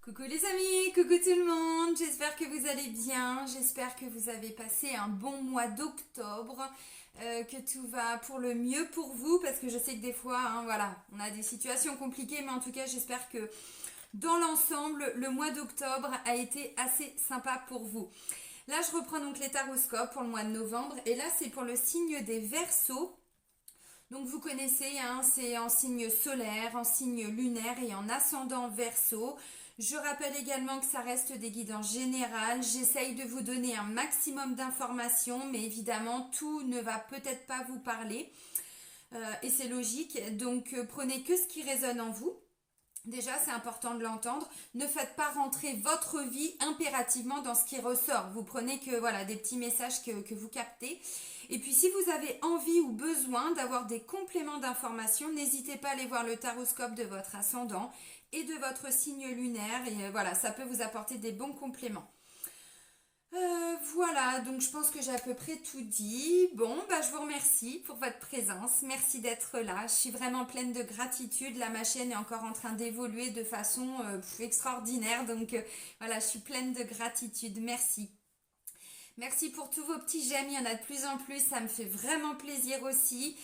Coucou les amis, coucou tout le monde, j'espère que vous allez bien, j'espère que vous avez passé un bon mois d'octobre, que tout va pour le mieux pour vous, parce que je sais que des fois, voilà, on a des situations compliquées, mais en tout cas j'espère que dans l'ensemble, le mois d'octobre a été assez sympa pour vous. Là je reprends donc les taroscopes pour le mois de novembre, et là c'est pour le signe des Verseaux. Donc vous connaissez, c'est en signe solaire, en signe lunaire et en ascendant Verseau. Je rappelle également que ça reste des guidances générales. J'essaye de vous donner un maximum d'informations, mais évidemment tout ne va peut-être pas vous parler. Et c'est logique. Donc prenez que ce qui résonne en vous. Déjà, c'est important de l'entendre. Ne faites pas rentrer votre vie impérativement dans ce qui ressort. Vous prenez que voilà des petits messages que vous captez. Et puis, si vous avez envie ou besoin d'avoir des compléments d'informations, n'hésitez pas à aller voir le taroscope de votre ascendant et de votre signe lunaire. Et voilà, ça peut vous apporter des bons compléments. Voilà, donc je pense que j'ai à peu près tout dit. Bon, je vous remercie pour votre présence. Merci d'être là. Je suis vraiment pleine de gratitude. Là, ma chaîne est encore en train d'évoluer de façon extraordinaire. Donc voilà, je suis pleine de gratitude. Merci. Merci pour tous vos petits j'aime, il y en a de plus en plus, ça me fait vraiment plaisir aussi.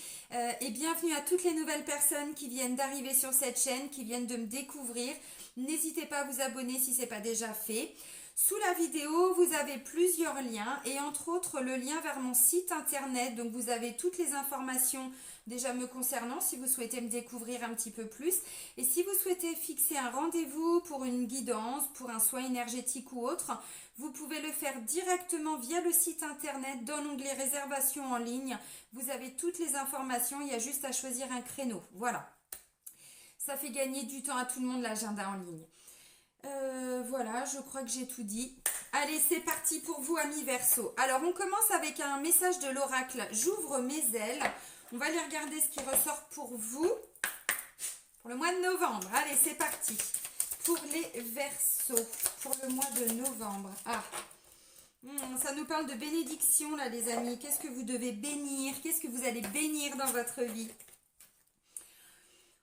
Et bienvenue à toutes les nouvelles personnes qui viennent d'arriver sur cette chaîne, qui viennent de me découvrir. N'hésitez pas à vous abonner si ce n'est pas déjà fait. Sous la vidéo, vous avez plusieurs liens et entre autres le lien vers mon site internet. Donc vous avez toutes les informations déjà me concernant si vous souhaitez me découvrir un petit peu plus. Et si vous souhaitez fixer un rendez-vous pour une guidance, pour un soin énergétique ou autre, vous pouvez le faire directement via le site internet dans l'onglet réservation en ligne. Vous avez toutes les informations, il y a juste à choisir un créneau. Voilà. Ça fait gagner du temps à tout le monde l'agenda en ligne. Voilà, je crois que j'ai tout dit. Allez, c'est parti pour vous, amis Verseau. Alors, on commence avec un message de l'oracle. J'ouvre mes ailes. On va aller regarder ce qui ressort pour vous pour le mois de novembre. Allez, c'est parti. Pour les Verseaux, pour le mois de novembre. Ça nous parle de bénédiction, là, les amis. Qu'est-ce que vous devez bénir? Qu'est-ce que vous allez bénir dans votre vie?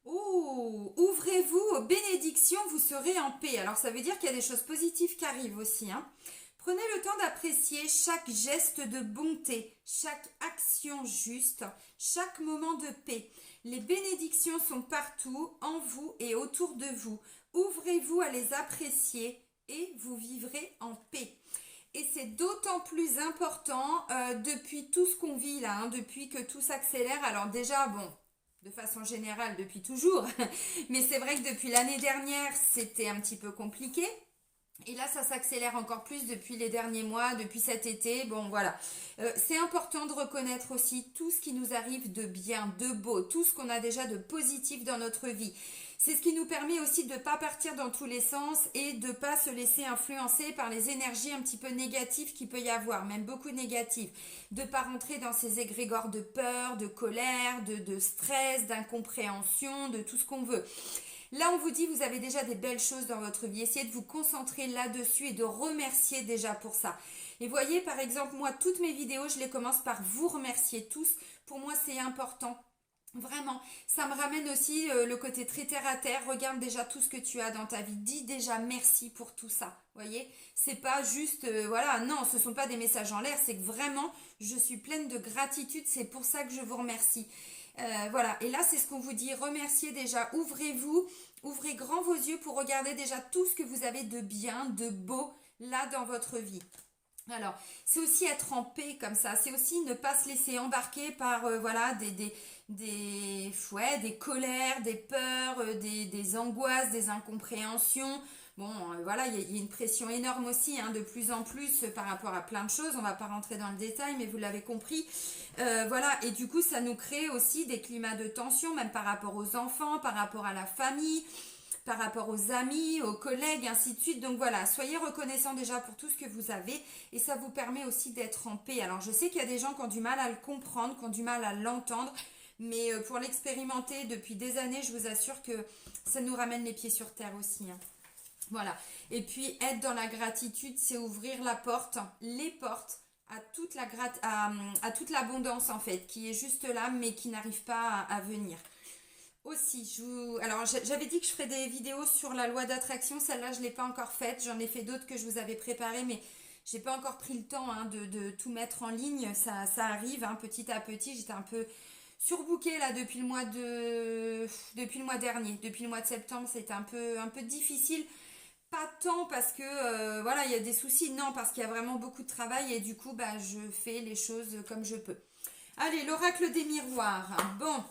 Oh, ouvrez-vous aux bénédictions, vous serez en paix. Alors ça veut dire qu'il y a des choses positives qui arrivent aussi. Prenez le temps d'apprécier chaque geste de bonté, chaque action juste, chaque moment de paix. Les bénédictions sont partout, en vous et autour de vous. Ouvrez-vous à les apprécier et vous vivrez en paix. Et c'est d'autant plus important depuis tout ce qu'on vit là, depuis que tout s'accélère. Alors déjà, bon, de façon générale depuis toujours, mais c'est vrai que depuis l'année dernière, c'était un petit peu compliqué. Et là, ça s'accélère encore plus depuis les derniers mois, depuis cet été. Bon, voilà. C'est important de reconnaître aussi tout ce qui nous arrive de bien, de beau, tout ce qu'on a déjà de positif dans notre vie. C'est ce qui nous permet aussi de ne pas partir dans tous les sens et de ne pas se laisser influencer par les énergies un petit peu négatives qu'il peut y avoir, même beaucoup négatives. De ne pas rentrer dans ces égrégores de peur, de colère, de stress, d'incompréhension, de tout ce qu'on veut. Là, on vous dit, vous avez déjà des belles choses dans votre vie. Essayez de vous concentrer là-dessus et de remercier déjà pour ça. Et voyez, par exemple, moi, toutes mes vidéos, je les commence par vous remercier tous. Pour moi, c'est important. Vraiment, ça me ramène aussi le côté très terre à terre. Regarde déjà tout ce que tu as dans ta vie. Dis déjà merci pour tout ça. Voyez, c'est pas juste, voilà, non, ce sont pas des messages en l'air. C'est que vraiment, je suis pleine de gratitude. C'est pour ça que je vous remercie. Voilà, et là, c'est ce qu'on vous dit. Remerciez déjà. Ouvrez-vous, ouvrez grand vos yeux pour regarder déjà tout ce que vous avez de bien, de beau là dans votre vie. Alors, c'est aussi être en paix comme ça. C'est aussi ne pas se laisser embarquer par voilà des colères, des peurs, des angoisses, des incompréhensions. Bon, voilà, il y a une pression énorme aussi, de plus en plus par rapport à plein de choses. On ne va pas rentrer dans le détail, mais vous l'avez compris. Voilà, et du coup, ça nous crée aussi des climats de tension, même par rapport aux enfants, par rapport à la famille, par rapport aux amis, aux collègues, ainsi de suite. Donc voilà, soyez reconnaissants déjà pour tout ce que vous avez et ça vous permet aussi d'être en paix. Alors je sais qu'il y a des gens qui ont du mal à le comprendre, qui ont du mal à l'entendre, mais pour l'expérimenter depuis des années, je vous assure que ça nous ramène les pieds sur terre aussi. Voilà. Et puis être dans la gratitude, c'est ouvrir la porte, les portes à toute l'abondance en fait, qui est juste là mais qui n'arrive pas à venir. Aussi, alors j'avais dit que je ferais des vidéos sur la loi d'attraction, celle-là je ne l'ai pas encore faite, j'en ai fait d'autres que je vous avais préparées, mais j'ai pas encore pris le temps hein, de tout mettre en ligne, ça arrive hein, petit à petit, j'étais un peu surbookée là depuis le mois dernier, depuis le mois de septembre, c'était un peu difficile, pas tant parce que voilà, il y a des soucis, non, parce qu'il y a vraiment beaucoup de travail et du coup bah je fais les choses comme je peux. Allez, l'oracle des miroirs. Bon,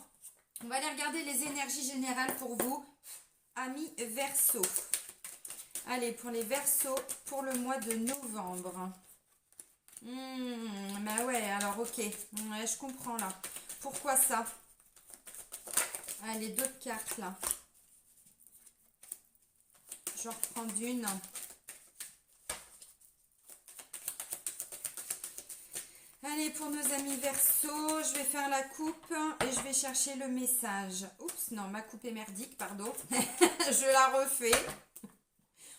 on va aller regarder les énergies générales pour vous, amis Verseau. Allez, pour les Verseaux, pour le mois de novembre. Bah ouais, alors ok. Ouais, je comprends là. Pourquoi ça? Allez, d'autres cartes là. Je reprends d'une. Allez, pour nos amis Verseau, je vais faire la coupe et je vais chercher le message. Oups, non, ma coupe est merdique, pardon. Je la refais.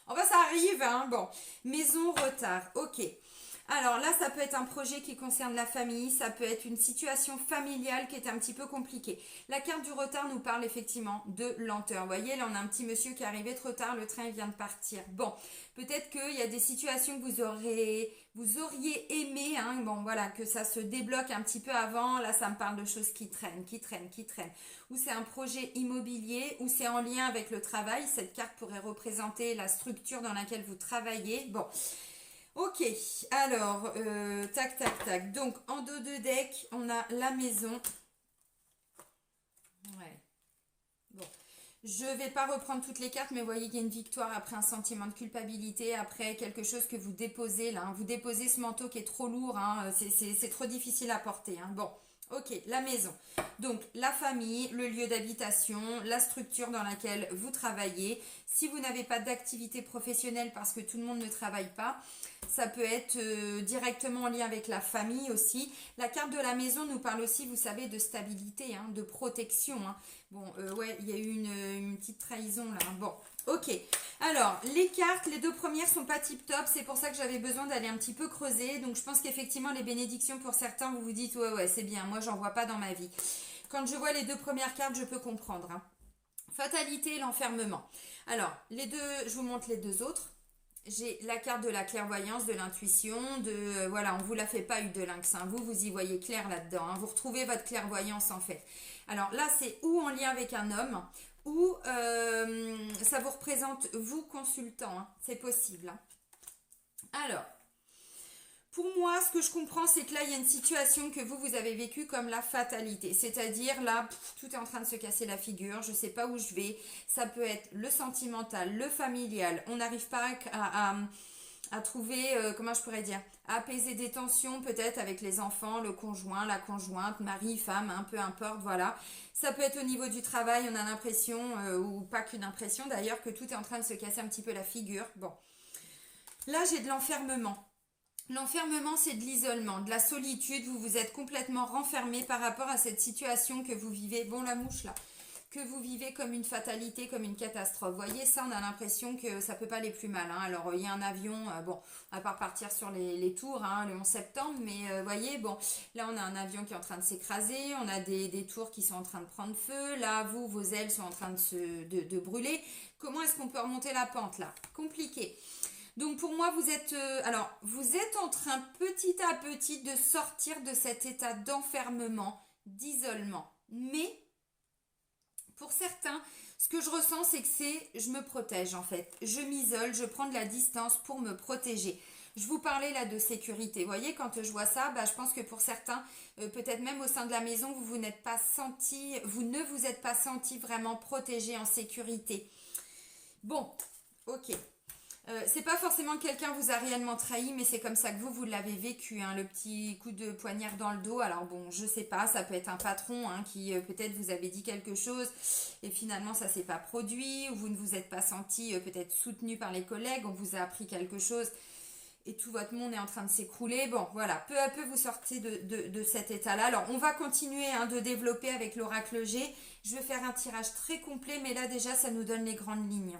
Oh bah ça arrive, hein. Bon, maison, retard, ok. Alors là, ça peut être un projet qui concerne la famille, ça peut être une situation familiale qui est un petit peu compliquée. La carte du retard nous parle effectivement de lenteur. Vous voyez, là on a un petit monsieur qui est arrivé trop tard, le train vient de partir. Bon, peut-être qu'il y a des situations que vous auriez aimé, hein, bon voilà, que ça se débloque un petit peu avant. Là, ça me parle de choses qui traînent. Ou c'est un projet immobilier, ou c'est en lien avec le travail. Cette carte pourrait représenter la structure dans laquelle vous travaillez. Bon. Ok, alors, tac. Donc, en dos de deck, on a la maison. Ouais. Bon. Je vais pas reprendre toutes les cartes, mais vous voyez qu'il y a une victoire après un sentiment de culpabilité, après quelque chose que vous déposez là. Hein. Vous déposez ce manteau qui est trop lourd, hein. C'est trop difficile à porter. Hein. Bon, ok, la maison. Donc, la famille, le lieu d'habitation, la structure dans laquelle vous travaillez. Si vous n'avez pas d'activité professionnelle parce que tout le monde ne travaille pas, ça peut être directement en lien avec la famille aussi. La carte de la maison nous parle aussi, vous savez, de stabilité, hein, de protection. Hein. Bon, ouais, il y a eu une petite trahison là. Bon, ok. Alors, les cartes, les deux premières sont pas tip top. C'est pour ça que j'avais besoin d'aller un petit peu creuser. Donc, je pense qu'effectivement, les bénédictions, pour certains, vous vous dites, ouais, c'est bien. Moi, j'en vois pas dans ma vie. Quand je vois les deux premières cartes, je peux comprendre. Hein. Fatalité et l'enfermement. Alors, les deux, je vous montre les deux autres. J'ai la carte de la clairvoyance, de l'intuition, voilà, on vous la fait pas, Hugues de Lynx, hein, vous y voyez clair là-dedans, hein, vous retrouvez votre clairvoyance en fait. Alors là, c'est ou en lien avec un homme, ou ça vous représente vous consultant, hein, c'est possible. Hein. Alors, pour moi, ce que je comprends, c'est que là, il y a une situation que vous avez vécue comme la fatalité. C'est-à-dire, là, tout est en train de se casser la figure, je ne sais pas où je vais. Ça peut être le sentimental, le familial. On n'arrive pas à trouver, comment je pourrais dire, à apaiser des tensions peut-être avec les enfants, le conjoint, la conjointe, mari, femme, hein, peu importe, voilà. Ça peut être au niveau du travail, on a l'impression, ou pas qu'une impression d'ailleurs, que tout est en train de se casser un petit peu la figure. Bon, là, j'ai de l'enfermement. L'enfermement, c'est de l'isolement, de la solitude. Vous vous êtes complètement renfermé par rapport à cette situation que vous vivez. Bon, la mouche là. Que vous vivez comme une fatalité, comme une catastrophe. Vous voyez, ça, on a l'impression que ça peut pas aller plus mal. Hein. Alors, il y a un avion, bon, on va pas repartir sur les tours hein, le 11 septembre, mais vous voyez, bon, là, on a un avion qui est en train de s'écraser, on a des tours qui sont en train de prendre feu. Là, vos ailes sont en train de brûler. Comment est-ce qu'on peut remonter la pente là? Compliqué. Donc pour moi, vous êtes en train petit à petit de sortir de cet état d'enfermement, d'isolement. Mais pour certains, ce que je ressens, c'est que je me protège en fait. Je m'isole, je prends de la distance pour me protéger. Je vous parlais là de sécurité. Vous voyez, quand je vois ça, je pense que pour certains, peut-être même au sein de la maison, vous ne vous êtes pas senti vraiment protégé en sécurité. Bon, ok. C'est pas forcément que quelqu'un vous a réellement trahi, mais c'est comme ça que vous l'avez vécu, hein, le petit coup de poignard dans le dos. Alors bon, je sais pas, ça peut être un patron hein, qui peut-être vous avait dit quelque chose et finalement ça s'est pas produit, ou vous ne vous êtes pas senti peut-être soutenu par les collègues, on vous a appris quelque chose et tout votre monde est en train de s'écrouler. Bon, voilà, peu à peu vous sortez de cet état-là. Alors on va continuer hein, de développer avec l'oracle G. Je vais faire un tirage très complet, mais là déjà ça nous donne les grandes lignes.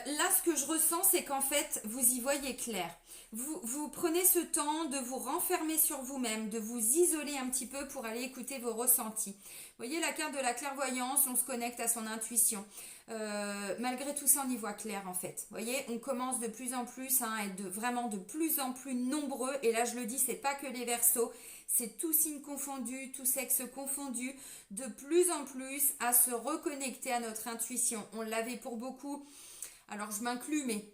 Là, ce que je ressens, c'est qu'en fait, vous y voyez clair. Vous prenez ce temps de vous renfermer sur vous-même, de vous isoler un petit peu pour aller écouter vos ressentis. Vous voyez la carte de la clairvoyance, on se connecte à son intuition. Malgré tout ça, on y voit clair en fait. Vous voyez, on commence de plus en plus à être vraiment de plus en plus nombreux. Et là, je le dis, c'est pas que les Verseaux, c'est tout signe confondu, tout sexe confondu, de plus en plus à se reconnecter à notre intuition. On l'avait pour beaucoup. Alors, je m'inclus, mais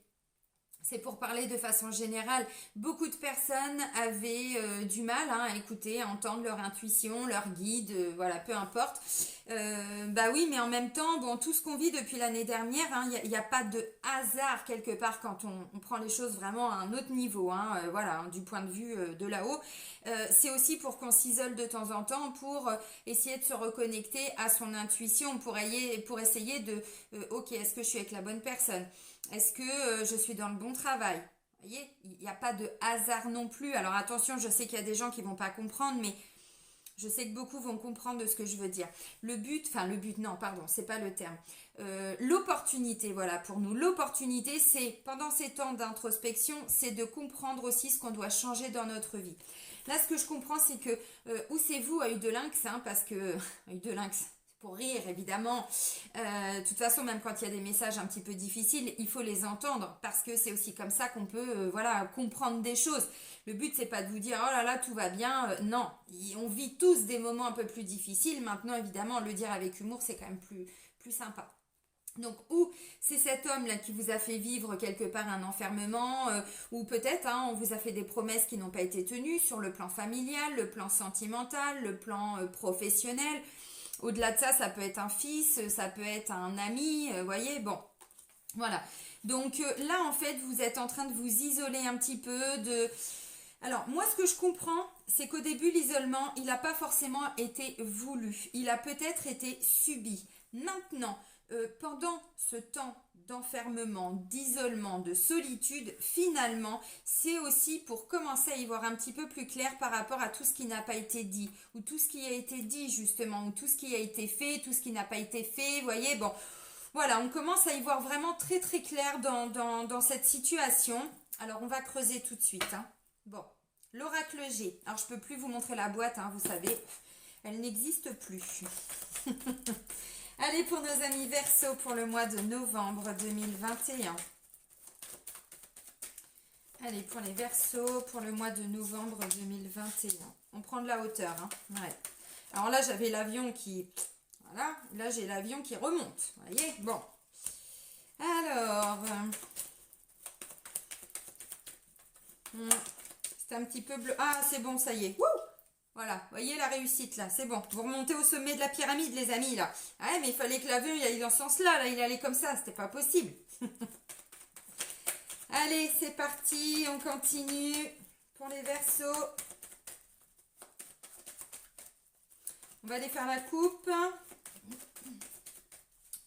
c'est pour parler de façon générale. Beaucoup de personnes avaient du mal à écouter, à entendre leur intuition, leur guide, voilà, peu importe. Bah oui, mais en même temps, bon, tout ce qu'on vit depuis l'année dernière, il n'y a pas de hasard quelque part quand on prend les choses vraiment à un autre niveau, voilà, du point de vue de là-haut. C'est aussi pour qu'on s'isole de temps en temps pour essayer de se reconnecter à son intuition, pour essayer de, ok, est-ce que je suis avec la bonne personne? Est-ce que je suis dans le bon travail? Vous voyez, il n'y a pas de hasard non plus. Alors attention, je sais qu'il y a des gens qui ne vont pas comprendre, mais je sais que beaucoup vont comprendre de ce que je veux dire. Le but, non, pardon, c'est pas le terme. L'opportunité, voilà, pour nous, l'opportunité, c'est, pendant ces temps d'introspection, c'est de comprendre aussi ce qu'on doit changer dans notre vie. Là, ce que je comprends, c'est que, où c'est vous, œil de lynx, parce que, œil de lynx, pour rire évidemment. De toute façon, même quand il y a des messages un petit peu difficiles, il faut les entendre parce que c'est aussi comme ça qu'on peut voilà, comprendre des choses. Le but, c'est pas de vous dire oh là là, tout va bien. Non, on vit tous des moments un peu plus difficiles. Maintenant, évidemment, le dire avec humour, c'est quand même plus sympa. Donc, ou c'est cet homme-là qui vous a fait vivre quelque part un enfermement, ou peut-être on vous a fait des promesses qui n'ont pas été tenues sur le plan familial, le plan sentimental, le plan professionnel. Au-delà de ça, ça peut être un fils, ça peut être un ami, vous voyez, bon, voilà. Donc là, en fait, vous êtes en train de vous isoler un petit peu de... Alors, moi, ce que je comprends, c'est qu'au début, l'isolement, il n'a pas forcément été voulu. Il a peut-être été subi. Maintenant, pendant ce temps d'enfermement, d'isolement, de solitude, finalement, c'est aussi pour commencer à y voir un petit peu plus clair par rapport à tout ce qui n'a pas été dit, ou tout ce qui a été dit justement, ou tout ce qui a été fait, tout ce qui n'a pas été fait, vous voyez, bon, voilà, on commence à y voir vraiment très très clair dans cette situation. Alors, on va creuser tout de suite. Bon, l'oracle G. Alors, je ne peux plus vous montrer la boîte, vous savez, elle n'existe plus. Allez, pour nos amis Verseaux, pour le mois de novembre 2021. Allez, pour les Verseaux, pour le mois de novembre 2021. On prend de la hauteur, Ouais. Alors là, j'avais l'avion qui... Voilà, là, j'ai l'avion qui remonte. Vous voyez? Bon. Alors... c'est un petit peu bleu. Ah, c'est bon, ça y est. Wouh! Voilà, vous voyez la réussite là, c'est bon. Vous remontez au sommet de la pyramide, les amis, là. Ah ouais, mais il fallait que l'avion il aille dans ce sens-là, là, il allait comme ça, c'était pas possible. Allez, c'est parti, on continue pour les Verseaux. On va aller faire la coupe.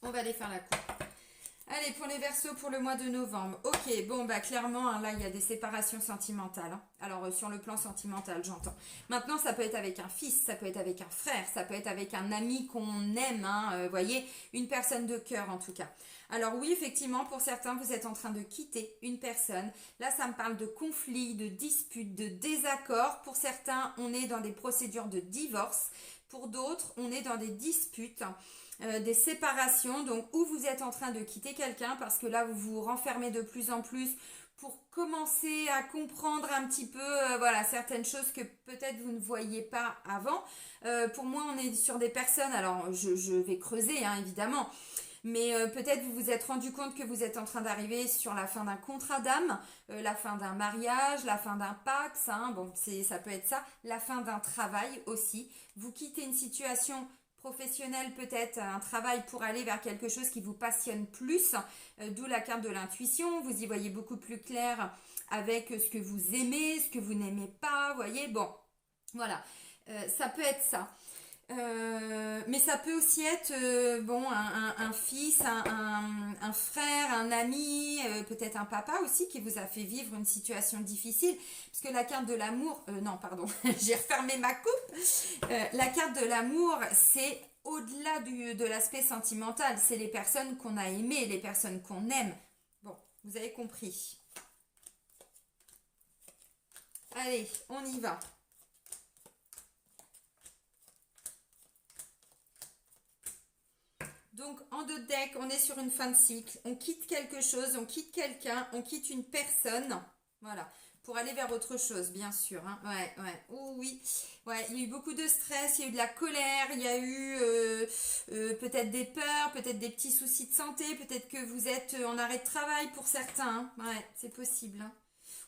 On va aller faire la coupe. Allez, pour les Verseaux, pour le mois de novembre. Ok, bon, bah clairement, là, il y a des séparations sentimentales. Alors, sur le plan sentimental, j'entends. Maintenant, ça peut être avec un fils, ça peut être avec un frère, ça peut être avec un ami qu'on aime, voyez, une personne de cœur, en tout cas. Alors oui, effectivement, pour certains, vous êtes en train de quitter une personne. Là, ça me parle de conflits, de disputes, de désaccords. Pour certains, on est dans des procédures de divorce. Pour d'autres, on est dans des disputes. Des séparations, donc où vous êtes en train de quitter quelqu'un parce que là vous vous renfermez de plus en plus pour commencer à comprendre un petit peu voilà, certaines choses que peut-être vous ne voyiez pas avant. Pour moi on est sur des personnes, alors je vais creuser évidemment, mais peut-être vous vous êtes rendu compte que vous êtes en train d'arriver sur la fin d'un contrat d'âme, la fin d'un mariage, la fin d'un Pax, bon ça peut être ça, la fin d'un travail aussi, vous quittez une situation professionnel, peut-être un travail pour aller vers quelque chose qui vous passionne plus, d'où la carte de l'intuition, vous y voyez beaucoup plus clair avec ce que vous aimez, ce que vous n'aimez pas, vous voyez, bon, voilà, ça peut être ça. Mais ça peut aussi être un fils, un frère, un ami, peut-être un papa aussi qui vous a fait vivre une situation difficile, puisque la carte de l'amour, non pardon, j'ai refermé ma coupe, la carte de l'amour c'est au-delà de l'aspect sentimental, c'est les personnes qu'on a aimées, les personnes qu'on aime. Vous avez compris. Allez, on y va. Donc, en 2 decks, on est sur une fin de cycle. On quitte quelque chose, on quitte quelqu'un, on quitte une personne. Voilà. Pour aller vers autre chose, bien sûr. Hein. Ouais, ouais. Oh oui. Ouais, il y a eu beaucoup de stress, il y a eu de la colère, il y a eu peut-être des peurs, peut-être des petits soucis de santé, peut-être que vous êtes en arrêt de travail pour certains. Hein. Ouais, c'est possible. Hein.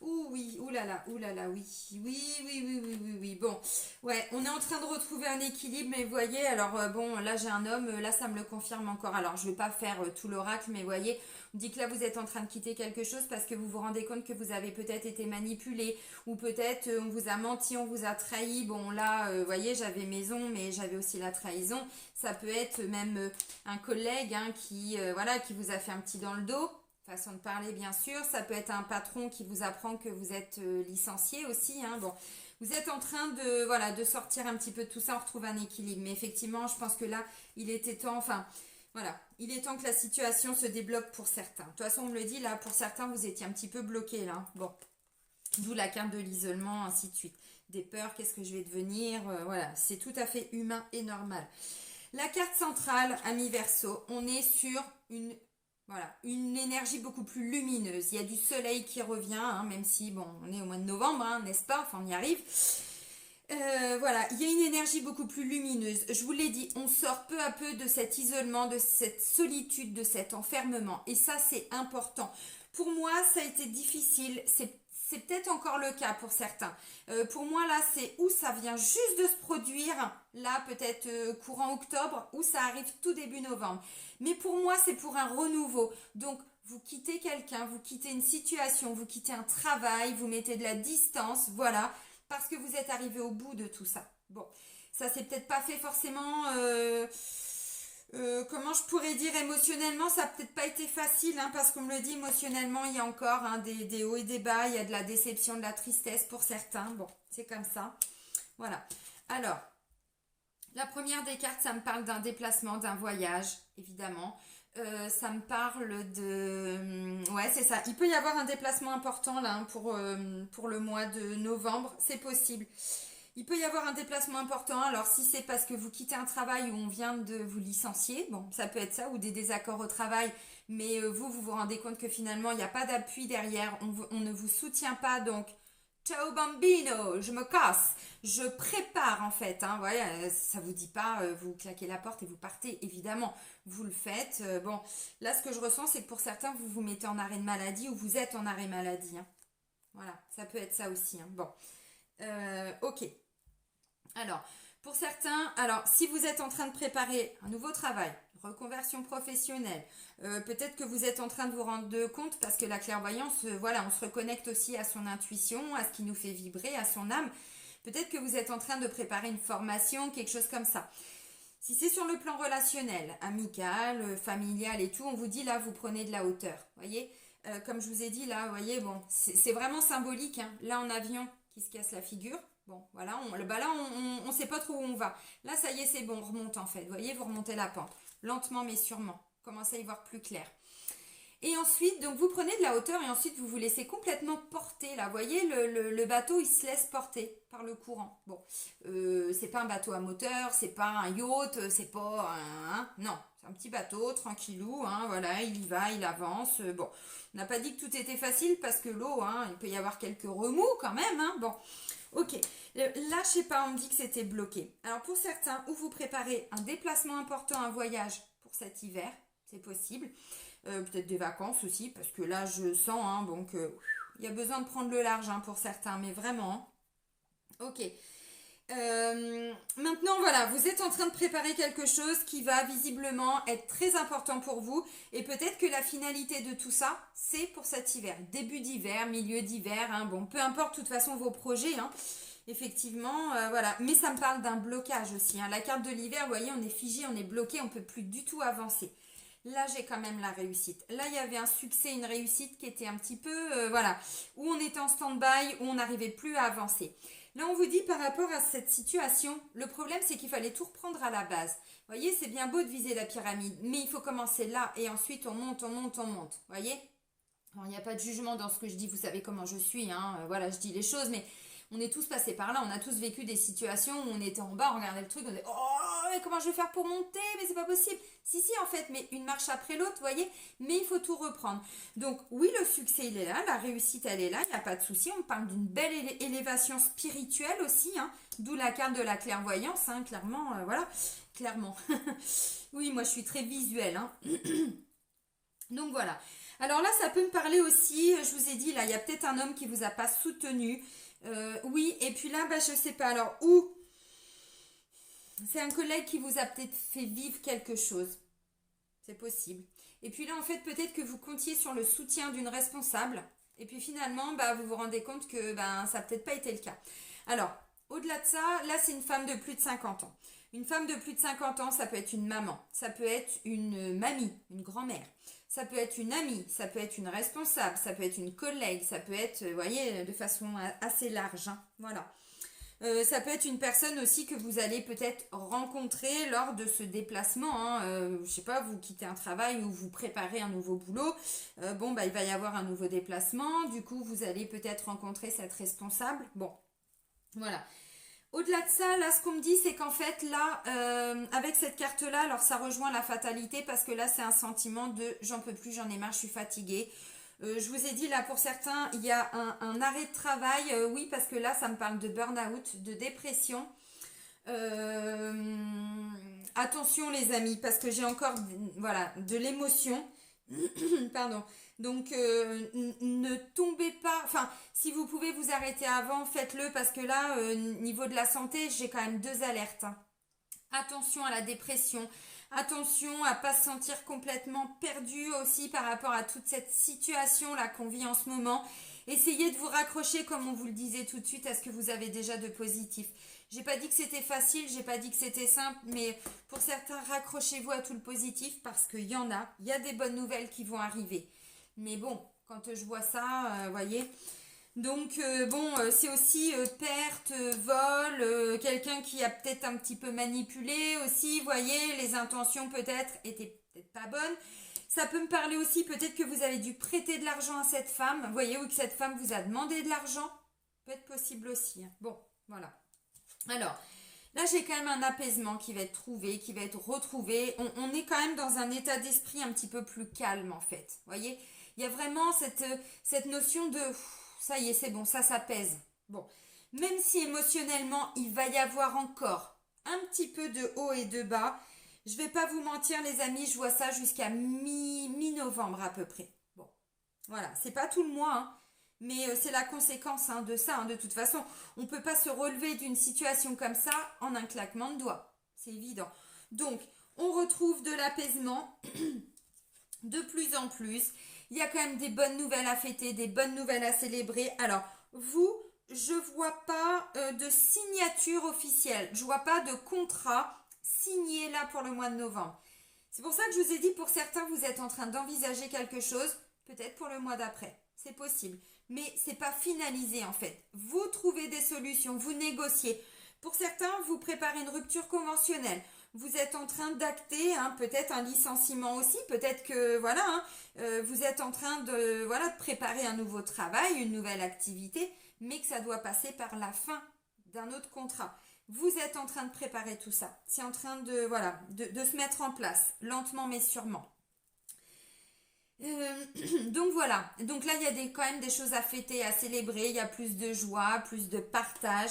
Ouh oui, ouh là là, oui. Oui, oui, oui, oui, oui, oui. Bon, ouais, on est en train de retrouver un équilibre, mais vous voyez, alors bon, là j'ai un homme, là ça me le confirme encore. Alors je vais pas faire tout l'oracle, mais vous voyez, on dit que là vous êtes en train de quitter quelque chose parce que vous vous rendez compte que vous avez peut-être été manipulé, ou peut-être on vous a menti, on vous a trahi. Bon là, vous voyez, j'avais maison, mais j'avais aussi la trahison. Ça peut être même un collègue hein, qui, voilà, qui vous a fait un petit dans le dos. Façon de parler, bien sûr. Ça peut être un patron qui vous apprend que vous êtes licencié aussi. Hein. Bon, vous êtes en train de, voilà, de sortir un petit peu de tout ça. On retrouve un équilibre. Mais effectivement, je pense que là, il était temps, enfin, voilà, il est temps que la situation se débloque pour certains. De toute façon, on me le dit, là, pour certains, vous étiez un petit peu bloqués, là. Bon, d'où la carte de l'isolement, ainsi de suite. Des peurs, qu'est-ce que je vais devenir voilà, c'est tout à fait humain et normal. La carte centrale, ami Verseau, on est sur une... Voilà, une énergie beaucoup plus lumineuse. Il y a du soleil qui revient, hein, même si, bon, on est au mois de novembre, hein, n'est-ce pas? Enfin, on y arrive. Voilà, il y a une énergie beaucoup plus lumineuse. Je vous l'ai dit, on sort peu à peu de cet isolement, de cette solitude, de cet enfermement. Et ça, c'est important. Pour moi, ça a été difficile. C'est peut-être encore le cas pour certains. Pour moi, là, c'est où ça vient juste de se produire. Là, peut-être courant octobre, ou ça arrive tout début novembre. Mais pour moi, c'est pour un renouveau. Donc, vous quittez quelqu'un, vous quittez une situation, vous quittez un travail, vous mettez de la distance, voilà, parce que vous êtes arrivé au bout de tout ça. Bon, ça c'est peut-être pas fait forcément, comment je pourrais dire, émotionnellement, ça n'a peut-être pas été facile, hein, parce qu'on me le dit, émotionnellement, il y a encore hein, des hauts et des bas, il y a de la déception, de la tristesse pour certains. Bon, c'est comme ça. Voilà. Alors, la première des cartes, ça me parle d'un déplacement, d'un voyage, évidemment. Ça me parle de... Ouais, c'est ça. Il peut y avoir un déplacement important là hein, pour le mois de novembre. C'est possible. Il peut y avoir un déplacement important. Alors, si c'est parce que vous quittez un travail où on vient de vous licencier, bon, ça peut être ça, ou des désaccords au travail, mais vous vous rendez compte que finalement, il n'y a pas d'appui derrière, on ne vous soutient pas, donc... Ciao bambino, je me casse, je prépare en fait, hein, ouais, ça vous dit pas, vous claquez la porte et vous partez, évidemment, vous le faites. Bon, là ce que je ressens c'est que pour certains vous vous mettez en arrêt de maladie ou vous êtes en arrêt maladie, hein. Voilà, ça peut être ça aussi, hein. Bon, ok. Alors, pour certains, alors si vous êtes en train de préparer un nouveau travail, reconversion professionnelle, peut-être que vous êtes en train de vous rendre compte parce que la clairvoyance, voilà, on se reconnecte aussi à son intuition, à ce qui nous fait vibrer, à son âme. Peut-être que vous êtes en train de préparer une formation, quelque chose comme ça. Si c'est sur le plan relationnel, amical, familial et tout, on vous dit là, vous prenez de la hauteur. Voyez, comme je vous ai dit là, vous voyez, bon, c'est vraiment symbolique. Hein. Là, en avion, qui se casse la figure. Bon, voilà, là, on sait pas trop où on va. Là, ça y est, c'est bon, on remonte en fait. Vous voyez, vous remontez la pente. Lentement, mais sûrement. Commencez à y voir plus clair. Et ensuite, donc vous prenez de la hauteur et ensuite vous vous laissez complètement porter. Là, vous voyez, le bateau, il se laisse porter par le courant. Bon, c'est pas un bateau à moteur, c'est pas un yacht, c'est pas un... Hein, non, c'est un petit bateau, tranquillou, hein, voilà, il y va, il avance. Bon, on n'a pas dit que tout était facile parce que l'eau, hein, il peut y avoir quelques remous quand même, hein, bon... Ok, là je sais pas, on me dit que c'était bloqué. Alors pour certains, où vous préparez un déplacement important, un voyage pour cet hiver, c'est possible. Peut-être des vacances aussi, parce que là je sens, hein, donc il y a besoin de prendre le large hein, pour certains, mais vraiment. Ok. Maintenant voilà, vous êtes en train de préparer quelque chose qui va visiblement être très important pour vous et peut-être que la finalité de tout ça c'est pour cet hiver, début d'hiver, milieu d'hiver, hein, bon peu importe de toute façon vos projets, hein, effectivement voilà, mais ça me parle d'un blocage aussi, hein. La carte de l'hiver, vous voyez on est figé, on est bloqué, on peut plus du tout avancer. Là, j'ai quand même la réussite. Là, il y avait un succès, une réussite qui était un petit peu, voilà, où on était en stand-by, où on n'arrivait plus à avancer. Là, on vous dit par rapport à cette situation, le problème, c'est qu'il fallait tout reprendre à la base. Vous voyez, c'est bien beau de viser la pyramide, mais il faut commencer là et ensuite on monte, on monte, on monte. Vous voyez ? Alors, il n'y a pas de jugement dans ce que je dis, vous savez comment je suis, hein, voilà, je dis les choses, mais on est tous passés par là, on a tous vécu des situations où on était en bas, on regardait le truc, on disait oh, mais comment je vais faire pour monter, mais c'est pas possible. Si, en fait, mais une marche après l'autre, vous voyez, mais il faut tout reprendre. Donc, oui, le succès, il est là, la réussite, elle est là, il n'y a pas de souci. On parle d'une belle élévation spirituelle aussi, hein, d'où la carte de la clairvoyance, hein, clairement, voilà, clairement. Oui, moi, je suis très visuelle, hein. Donc, voilà. Alors là, ça peut me parler aussi, je vous ai dit, là, il y a peut-être un homme qui vous a pas soutenu. Oui, et puis là, bah, je sais pas. Alors, où c'est un collègue qui vous a peut-être fait vivre quelque chose. C'est possible. Et puis là, en fait, peut-être que vous comptiez sur le soutien d'une responsable. Et puis finalement, bah, vous vous rendez compte que bah, ça n'a peut-être pas été le cas. Alors, au-delà de ça, là, c'est une femme de plus de 50 ans. Une femme de plus de 50 ans, ça peut être une maman, ça peut être une mamie, une grand-mère, ça peut être une amie, ça peut être une responsable, ça peut être une collègue, ça peut être, vous voyez, de façon assez large. Hein, voilà. Ça peut être une personne aussi que vous allez peut-être rencontrer lors de ce déplacement. Hein. Je sais pas, vous quittez un travail ou vous préparez un nouveau boulot. Bon, bah, il va y avoir un nouveau déplacement. Du coup, vous allez peut-être rencontrer cette responsable. Bon, voilà. Au-delà de ça, là, ce qu'on me dit, c'est qu'en fait, là, avec cette carte-là, alors ça rejoint la fatalité parce que là, c'est un sentiment de j'en peux plus, j'en ai marre, je suis fatiguée. Je vous ai dit, là, pour certains, il y a un arrêt de travail. Oui, parce que là, ça me parle de burn-out, de dépression. Attention, les amis, parce que j'ai encore, voilà, de l'émotion. Pardon. Donc, ne tombez pas. Enfin, si vous pouvez vous arrêter avant, faites-le parce que là, niveau de la santé, j'ai quand même 2 alertes. Hein. Attention à la dépression. Attention à pas se sentir complètement perdu aussi par rapport à toute cette situation là qu'on vit en ce moment. Essayez de vous raccrocher comme on vous le disait tout de suite à ce que vous avez déjà de positif. J'ai pas dit que c'était facile, j'ai pas dit que c'était simple, mais pour certains, raccrochez-vous à tout le positif parce qu'il y en a. Il y a des bonnes nouvelles qui vont arriver. Mais bon, quand je vois ça, voyez. Donc bon, c'est aussi perte, vol, quelqu'un qui a peut-être un petit peu manipulé aussi, voyez, les intentions peut-être étaient peut-être pas bonnes. Ça peut me parler aussi peut-être que vous avez dû prêter de l'argent à cette femme, voyez, ou que cette femme vous a demandé de l'argent. Peut être possible aussi. Hein. Bon, voilà. Alors, là j'ai quand même un apaisement qui va être trouvé, qui va être retrouvé. On est quand même dans un état d'esprit un petit peu plus calme en fait, voyez. Il y a vraiment cette notion de ça y est, c'est bon, ça s'apaise. Bon, même si émotionnellement, il va y avoir encore un petit peu de haut et de bas, je vais pas vous mentir, les amis, je vois ça jusqu'à mi-novembre à peu près. Bon, voilà, c'est pas tout le mois, hein, mais c'est la conséquence hein, de ça. Hein. De toute façon, on ne peut pas se relever d'une situation comme ça en un claquement de doigts. C'est évident. Donc, on retrouve de l'apaisement de plus en plus. Il y a quand même des bonnes nouvelles à fêter, des bonnes nouvelles à célébrer. Alors, vous, je vois pas de signature officielle. Je vois pas de contrat signé là pour le mois de novembre. C'est pour ça que je vous ai dit, pour certains, vous êtes en train d'envisager quelque chose, peut-être pour le mois d'après. C'est possible. Mais c'est pas finalisé en fait. Vous trouvez des solutions, vous négociez. Pour certains, vous préparez une rupture conventionnelle. Vous êtes en train d'acter hein, peut-être un licenciement aussi, peut-être que voilà, hein, vous êtes en train de voilà de préparer un nouveau travail, une nouvelle activité, mais que ça doit passer par la fin d'un autre contrat. Vous êtes en train de préparer tout ça. C'est en train de voilà de se mettre en place, lentement mais sûrement. Donc voilà. Donc là il y a quand même des choses à fêter, à célébrer. Il y a plus de joie, plus de partage.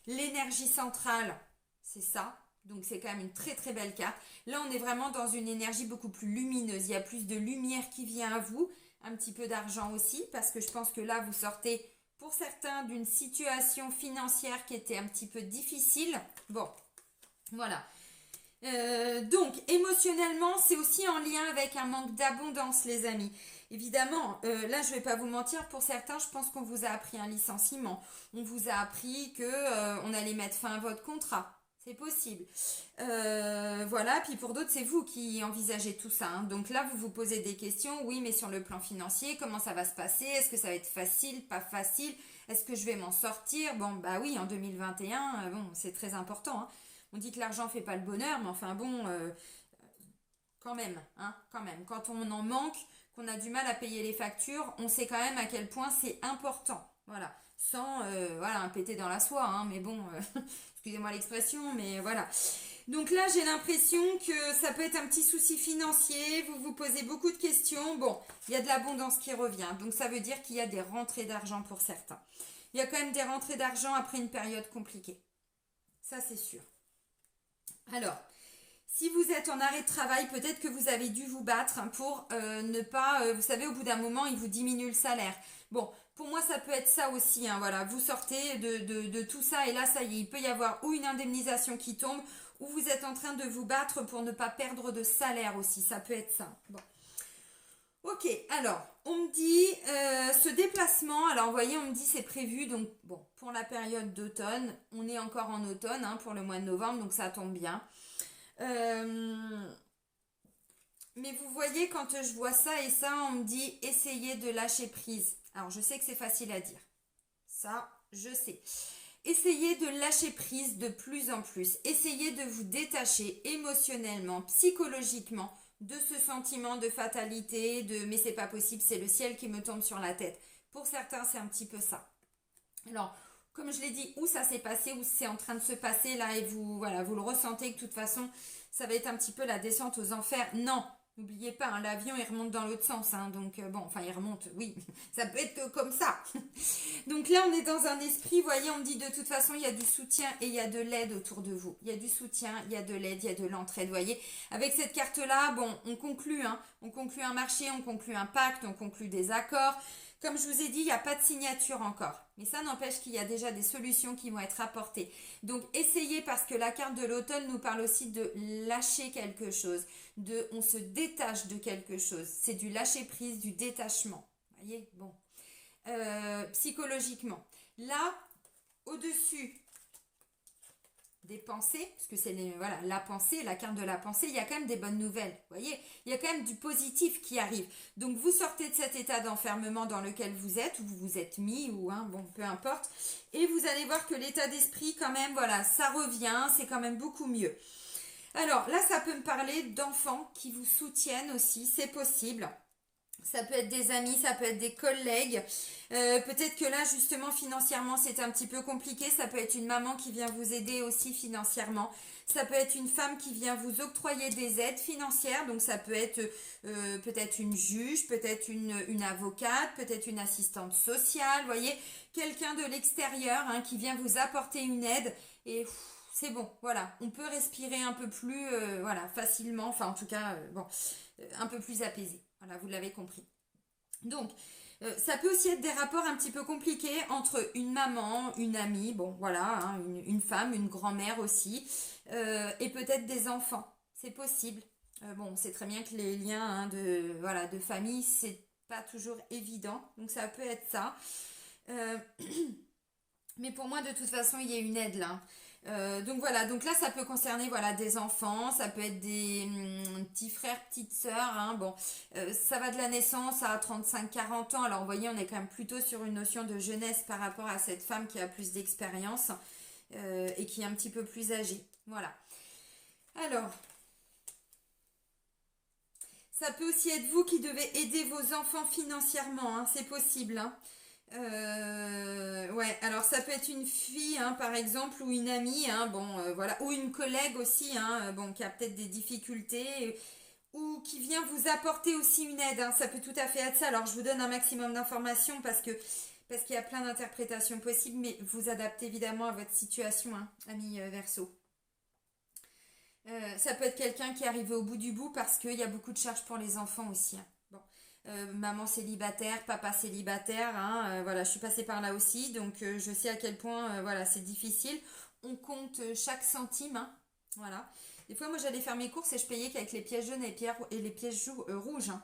L'énergie centrale, c'est ça. Donc c'est quand même une très très belle carte. Là on est vraiment dans une énergie beaucoup plus lumineuse. Il y a plus de lumière qui vient à vous. Un petit peu d'argent aussi. Parce que je pense que là vous sortez pour certains d'une situation financière qui était un petit peu difficile. Bon, voilà. Donc émotionnellement c'est aussi en lien avec un manque d'abondance les amis. Évidemment, là je vais pas vous mentir, pour certains je pense qu'on vous a appris un licenciement. On vous a appris que on allait mettre fin à votre contrat. C'est possible. Voilà, puis pour d'autres, c'est vous qui envisagez tout ça. Hein. Donc là, vous vous posez des questions. Oui, mais sur le plan financier, comment ça va se passer? Est-ce que ça va être facile, pas facile? Est-ce que je vais m'en sortir? Bon, bah oui, en 2021, bon, c'est très important. Hein. On dit que l'argent fait pas le bonheur, mais enfin bon, quand même, hein, quand même. Quand on en manque, qu'on a du mal à payer les factures, on sait quand même à quel point c'est important. Voilà, sans voilà, un pété dans la soie, hein, mais bon, excusez-moi l'expression, mais voilà. Donc là, j'ai l'impression que ça peut être un petit souci financier, vous vous posez beaucoup de questions. Bon, il y a de l'abondance qui revient, donc ça veut dire qu'il y a des rentrées d'argent pour certains. Il y a quand même des rentrées d'argent après une période compliquée. Ça, c'est sûr. Alors, si vous êtes en arrêt de travail, peut-être que vous avez dû vous battre pour ne pas... vous savez, au bout d'un moment, il vous diminue le salaire. Bon, pour moi, ça peut être ça aussi. Hein, voilà, vous sortez de tout ça et là, ça y est, il peut y avoir ou une indemnisation qui tombe ou vous êtes en train de vous battre pour ne pas perdre de salaire aussi. Ça peut être ça. Bon. Ok, alors, on me dit ce déplacement, alors vous voyez, on me dit c'est prévu, donc bon, pour la période d'automne, on est encore en automne hein, pour le mois de novembre, donc ça tombe bien. Mais vous voyez, quand je vois ça et ça, on me dit essayez de lâcher prise. Alors, je sais que c'est facile à dire. Ça, je sais. Essayez de lâcher prise de plus en plus. Essayez de vous détacher émotionnellement, psychologiquement de ce sentiment de fatalité, de mais c'est pas possible, c'est le ciel qui me tombe sur la tête. Pour certains, c'est un petit peu ça. Alors, comme je l'ai dit, où ça s'est passé, où c'est en train de se passer là et vous, voilà, vous le ressentez que de toute façon, ça va être un petit peu la descente aux enfers. Non, n'oubliez pas, hein, l'avion il remonte dans l'autre sens, hein, donc bon, enfin il remonte, oui, ça peut être comme ça. Donc là on est dans un esprit, vous voyez, on me dit de toute façon il y a du soutien et il y a de l'aide autour de vous. Il y a du soutien, il y a de l'aide, il y a de l'entraide, vous voyez. Avec cette carte-là, bon, on conclut un marché, on conclut un pacte, on conclut des accords. Comme je vous ai dit, il n'y a pas de signature encore. Mais ça n'empêche qu'il y a déjà des solutions qui vont être apportées. Donc essayez, parce que la carte de l'automne nous parle aussi de lâcher quelque chose. On se détache de quelque chose. C'est du lâcher prise, du détachement. Vous voyez, bon. Psychologiquement. Là, au-dessus des pensées, parce que c'est voilà, la pensée, la carte de la pensée, il y a quand même des bonnes nouvelles, vous voyez, il y a quand même du positif qui arrive. Donc vous sortez de cet état d'enfermement dans lequel vous êtes, où vous vous êtes mis, ou hein, bon, peu importe, et vous allez voir que l'état d'esprit quand même, voilà, ça revient, c'est quand même beaucoup mieux. Alors là, ça peut me parler d'enfants qui vous soutiennent aussi, c'est possible. Ça peut être des amis, ça peut être des collègues. Peut-être que là, justement, financièrement, c'est un petit peu compliqué. Ça peut être une maman qui vient vous aider aussi financièrement. Ça peut être une femme qui vient vous octroyer des aides financières. Donc, ça peut être peut-être une juge, peut-être une avocate, peut-être une assistante sociale. Vous voyez, quelqu'un de l'extérieur hein, qui vient vous apporter une aide. Et c'est bon, voilà. On peut respirer un peu plus voilà, facilement. Enfin, en tout cas, bon, un peu plus apaisé. Voilà, vous l'avez compris. Donc, ça peut aussi être des rapports un petit peu compliqués entre une maman, une amie, bon voilà, hein, une femme, une grand-mère aussi, et peut-être des enfants. C'est possible. Bon, on sait très bien que les liens hein, voilà, de famille, c'est pas toujours évident. Donc, ça peut être ça. Mais pour moi, de toute façon, il y a une aide là. Donc voilà, donc là ça peut concerner voilà des enfants, ça peut être des petits frères, petites sœurs, hein, bon, ça va de la naissance à 35-40 ans, alors vous voyez on est quand même plutôt sur une notion de jeunesse par rapport à cette femme qui a plus d'expérience et qui est un petit peu plus âgée, voilà. Alors, ça peut aussi être vous qui devez aider vos enfants financièrement, hein, c'est possible, hein. Ouais, alors ça peut être une fille, hein, par exemple, ou une amie, hein, bon, voilà, ou une collègue aussi, hein, bon, qui a peut-être des difficultés, ou qui vient vous apporter aussi une aide, hein, ça peut tout à fait être ça. Alors, je vous donne un maximum d'informations parce qu'il y a plein d'interprétations possibles, mais vous adaptez évidemment à votre situation, hein, ami Verseau. Ça peut être quelqu'un qui est arrivé au bout du bout parce qu'il y a beaucoup de charges pour les enfants aussi, hein. Bon. Maman célibataire, papa célibataire, hein, voilà, je suis passée par là aussi, donc je sais à quel point voilà, c'est difficile. On compte chaque centime, hein, voilà. Des fois, moi, j'allais faire mes courses et je payais qu'avec les pièces jaunes et les pièces rouges, hein.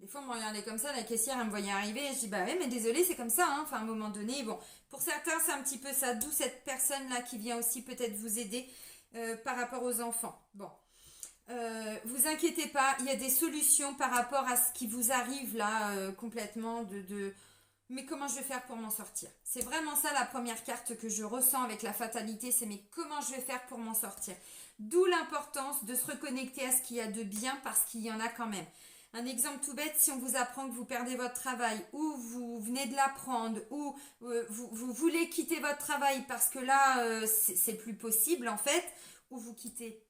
Des fois, on me regardait comme ça, la caissière, elle me voyait arriver et je dis, bah ouais, mais désolé, c'est comme ça, hein. Enfin, à un moment donné, bon, pour certains, c'est un petit peu ça, d'où cette personne-là qui vient aussi peut-être vous aider par rapport aux enfants. Bon. Vous inquiétez pas, il y a des solutions par rapport à ce qui vous arrive là complètement mais comment je vais faire pour m'en sortir? C'est vraiment ça la première carte que je ressens avec la fatalité, c'est mais comment je vais faire pour m'en sortir? D'où l'importance de se reconnecter à ce qu'il y a de bien parce qu'il y en a quand même. Un exemple tout bête, si on vous apprend que vous perdez votre travail, ou vous venez de l'apprendre, ou vous voulez quitter votre travail parce que là, c'est plus possible en fait, ou vous quittez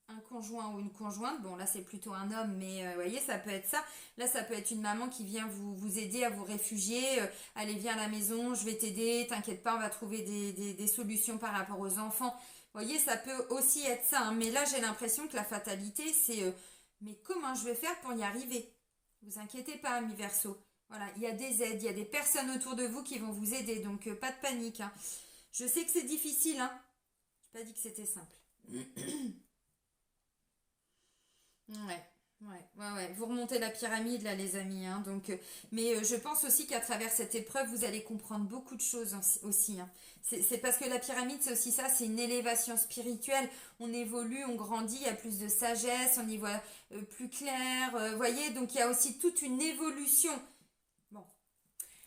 un conjoint ou une conjointe, bon là c'est plutôt un homme, mais vous voyez, ça peut être ça. Là, ça peut être une maman qui vient vous aider à vous réfugier. Allez, viens à la maison, je vais t'aider, t'inquiète pas, on va trouver des solutions par rapport aux enfants. Vous voyez, ça peut aussi être ça, hein. Mais là, j'ai l'impression que la fatalité, c'est mais comment je vais faire pour y arriver? Vous inquiétez pas, mi Verseau. Voilà, il y a des aides, il y a des personnes autour de vous qui vont vous aider, donc pas de panique, hein. Je sais que c'est difficile, hein. Je n'ai pas dit que c'était simple. Ouais. Vous remontez la pyramide là, les amis, hein, donc, mais je pense aussi qu'à travers cette épreuve, vous allez comprendre beaucoup de choses aussi, hein. C'est parce que la pyramide, c'est aussi ça, c'est une élévation spirituelle. On évolue, on grandit, il y a plus de sagesse, on y voit plus clair, voyez, donc il y a aussi toute une évolution. Bon,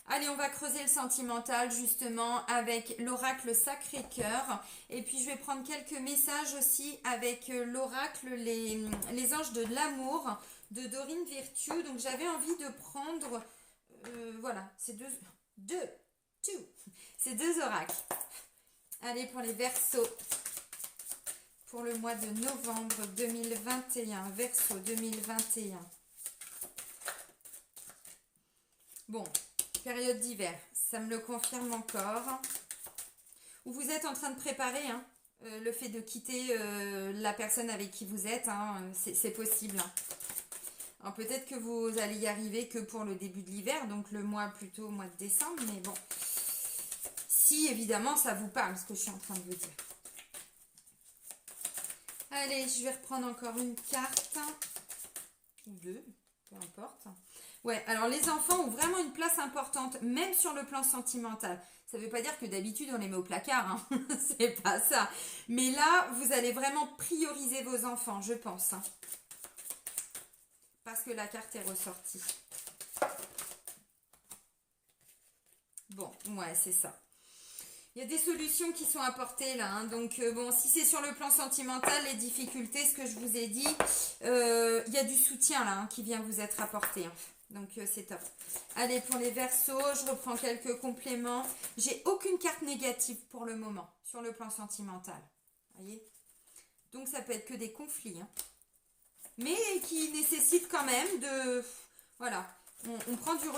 allez, on va creuser le sentimental justement avec l'oracle Sacré-Cœur. Et puis je vais prendre quelques messages aussi avec l'oracle les anges de l'amour de Dorine Virtue. Donc j'avais envie de prendre, voilà, ces deux oracles. Allez, pour les Verseaux, pour le mois de novembre 2021, Verseau 2021. Bon, période d'hiver, ça me le confirme encore. Ou vous êtes en train de préparer hein, le fait de quitter la personne avec qui vous êtes, hein, c'est possible. Hein. Alors peut-être que vous allez y arriver que pour le début de l'hiver, donc le mois plutôt au mois de décembre, mais bon. Si évidemment ça vous parle, ce que je suis en train de vous dire. Allez, je vais reprendre encore une carte. Ou deux, peu importe. Ouais, alors les enfants ont vraiment une place importante, même sur le plan sentimental. Ça ne veut pas dire que d'habitude on les met au placard, hein. C'est pas ça. Mais là, vous allez vraiment prioriser vos enfants, je pense. Hein. Parce que la carte est ressortie. Bon, ouais, c'est ça. Il y a des solutions qui sont apportées là. Hein. Donc, bon, si c'est sur le plan sentimental, les difficultés, ce que je vous ai dit, il y a du soutien là hein, qui vient vous être apporté. Hein. Donc, c'est top. Allez, pour les Verseaux, je reprends quelques compléments. J'ai aucune carte négative pour le moment sur le plan sentimental. Voyez? Donc, ça peut être que des conflits. Hein. Mais qui nécessitent quand même de... Voilà. On prend du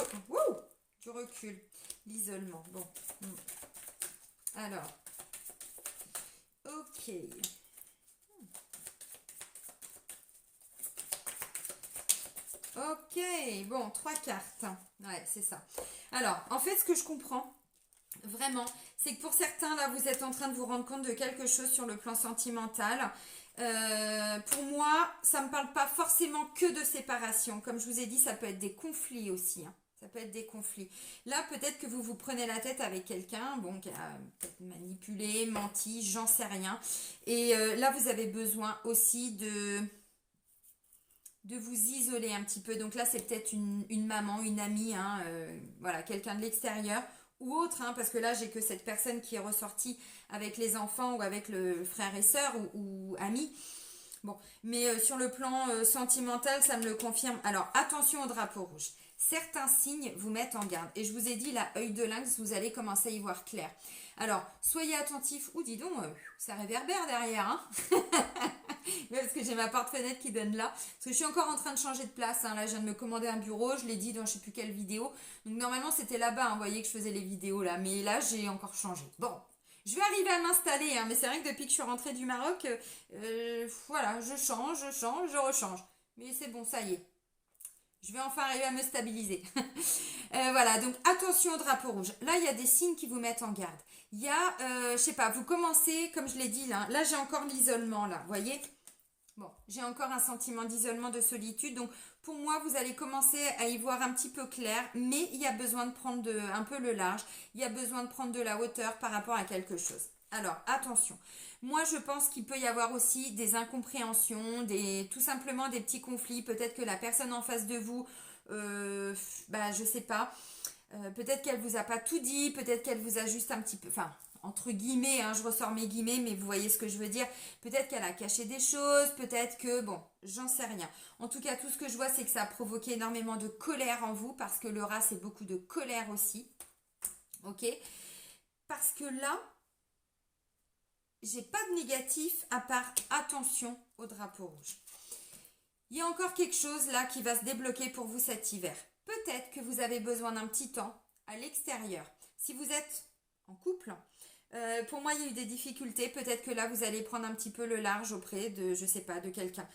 recul. L'isolement. Bon. Alors. Ok. Ok, bon, 3 cartes. Ouais, c'est ça. Alors, en fait, ce que je comprends, vraiment, c'est que pour certains, là, vous êtes en train de vous rendre compte de quelque chose sur le plan sentimental. Pour moi, ça ne me parle pas forcément que de séparation. Comme je vous ai dit, ça peut être des conflits aussi. Hein. Ça peut être des conflits. Là, peut-être que vous vous prenez la tête avec quelqu'un, bon, qui a peut-être manipulé, menti, j'en sais rien. Et là, vous avez besoin aussi de vous isoler un petit peu. Donc là, c'est peut-être une maman, une amie, hein, voilà, quelqu'un de l'extérieur ou autre, hein, parce que là, j'ai que cette personne qui est ressortie avec les enfants ou avec le frère et sœur ou amis. Bon, mais sur le plan sentimental, ça me le confirme. Alors, attention au drapeau rouge. Certains signes vous mettent en garde. Et je vous ai dit, là, œil de lynx, vous allez commencer à y voir clair. Alors, soyez attentifs. Ou dis donc, ça réverbère derrière. Hein. Parce que j'ai ma porte-fenêtre qui donne là. Parce que je suis encore en train de changer de place. Hein. Là, je viens de me commander un bureau. Je l'ai dit dans je ne sais plus quelle vidéo. Donc, normalement, c'était là-bas. Hein. Vous voyez que je faisais les vidéos là. Mais là, j'ai encore changé. Bon. Je vais arriver à m'installer, hein, mais c'est vrai que depuis que je suis rentrée du Maroc, voilà, je change, je rechange. Mais c'est bon, ça y est. Je vais enfin arriver à me stabiliser. Voilà, donc attention au drapeau rouge. Là, il y a des signes qui vous mettent en garde. Il y a, je sais pas, vous commencez, comme je l'ai dit, là j'ai encore l'isolement, là, vous voyez ? Bon, j'ai encore un sentiment d'isolement, de solitude. Donc, pour moi, vous allez commencer à y voir un petit peu clair. Mais il y a besoin de prendre un peu le large. Il y a besoin de prendre de la hauteur par rapport à quelque chose. Alors, attention. Moi, je pense qu'il peut y avoir aussi des incompréhensions, tout simplement des petits conflits. Peut-être que la personne en face de vous, je sais pas, Peut-être qu'elle vous a pas tout dit, peut-être qu'elle vous a juste un petit peu, enfin, entre guillemets, hein, je ressors mes guillemets, mais vous voyez ce que je veux dire. Peut-être qu'elle a caché des choses, peut-être que, bon, j'en sais rien. En tout cas, tout ce que je vois, c'est que ça a provoqué énormément de colère en vous, parce que le rat, c'est beaucoup de colère aussi. Ok? Parce que là, j'ai pas de négatif à part attention au drapeau rouge. Il y a encore quelque chose là qui va se débloquer pour vous cet hiver. Peut-être que vous avez besoin d'un petit temps à l'extérieur. Si vous êtes en couple, pour moi il y a eu des difficultés. Peut-être que là vous allez prendre un petit peu le large auprès de, je sais pas, de quelqu'un.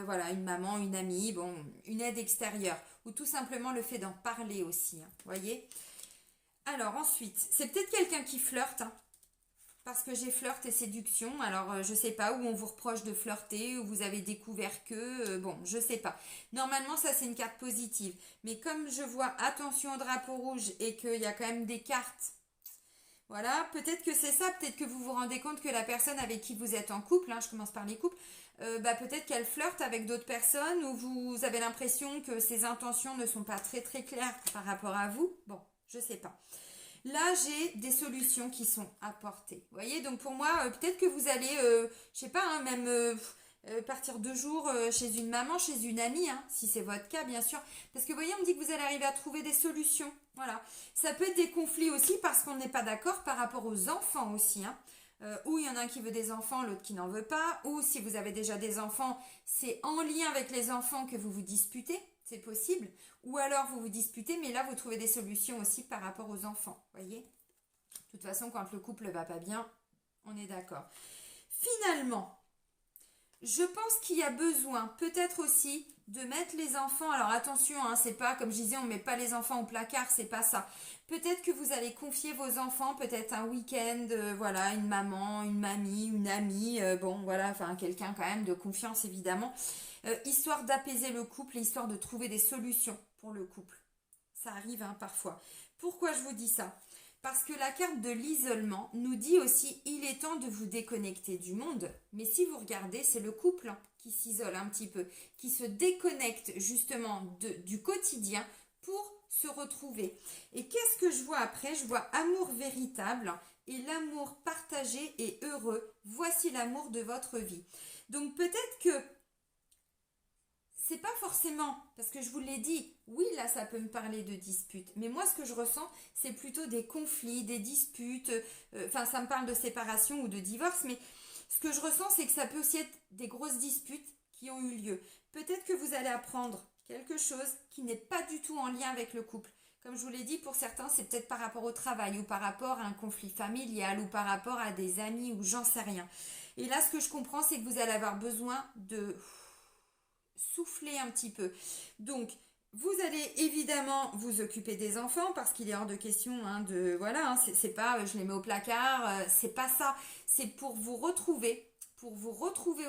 Voilà, une maman, une amie, bon, une aide extérieure. Ou tout simplement le fait d'en parler aussi. Hein, voyez. Alors ensuite, c'est peut-être quelqu'un qui flirte. Hein, parce que j'ai flirt et séduction, alors je sais pas, où on vous reproche de flirter, où vous avez découvert que, bon, je sais pas. Normalement, ça c'est une carte positive. Mais comme je vois attention au drapeau rouge et qu'il y a quand même des cartes, voilà, peut-être que c'est ça, peut-être que vous vous rendez compte que la personne avec qui vous êtes en couple, hein, je commence par les couples, peut-être qu'elle flirte avec d'autres personnes, ou vous avez l'impression que ses intentions ne sont pas très très claires par rapport à vous. Bon, je sais pas. Là, j'ai des solutions qui sont apportées. Vous voyez, donc pour moi, peut-être que vous allez, je sais pas, hein, même partir 2 jours chez une maman, chez une amie, hein, si c'est votre cas, bien sûr. Parce que vous voyez, on me dit que vous allez arriver à trouver des solutions. Voilà. Ça peut être des conflits aussi parce qu'on n'est pas d'accord par rapport aux enfants aussi. Hein. Ou il y en a un qui veut des enfants, l'autre qui n'en veut pas. Ou si vous avez déjà des enfants, c'est en lien avec les enfants que vous vous disputez. C'est possible. Ou alors vous vous disputez, mais là vous trouvez des solutions aussi par rapport aux enfants. Voyez. De toute façon, quand le couple va pas bien, on est d'accord. Finalement, je pense qu'il y a besoin peut-être aussi de mettre les enfants. Alors attention, hein, c'est pas comme je disais, on met pas les enfants au placard, c'est pas ça. Peut-être que vous allez confier vos enfants, peut-être un week-end, voilà, une maman, une mamie, une amie, bon voilà, enfin quelqu'un quand même de confiance évidemment, histoire d'apaiser le couple, histoire de trouver des solutions pour le couple. Ça arrive hein, parfois. Pourquoi je vous dis ça? Parce que la carte de l'isolement nous dit aussi il est temps de vous déconnecter du monde. Mais si vous regardez, c'est le couple hein, qui s'isole un petit peu, qui se déconnecte justement du quotidien pour se retrouver. Et qu'est-ce que je vois après? Je vois amour véritable et l'amour partagé et heureux. Voici l'amour de votre vie. Donc peut-être que c'est pas forcément, parce que je vous l'ai dit, oui, là, ça peut me parler de disputes, mais moi, ce que je ressens, c'est plutôt des conflits, des disputes, enfin, ça me parle de séparation ou de divorce, mais ce que je ressens, c'est que ça peut aussi être des grosses disputes qui ont eu lieu. Peut-être que vous allez apprendre quelque chose qui n'est pas du tout en lien avec le couple. Comme je vous l'ai dit, pour certains, c'est peut-être par rapport au travail ou par rapport à un conflit familial ou par rapport à des amis ou j'en sais rien. Et là, ce que je comprends, c'est que vous allez avoir besoin de souffler un petit peu. Donc, vous allez évidemment vous occuper des enfants parce qu'il est hors de question hein, de voilà, hein, c'est pas je les mets au placard, c'est pas ça. C'est pour vous retrouver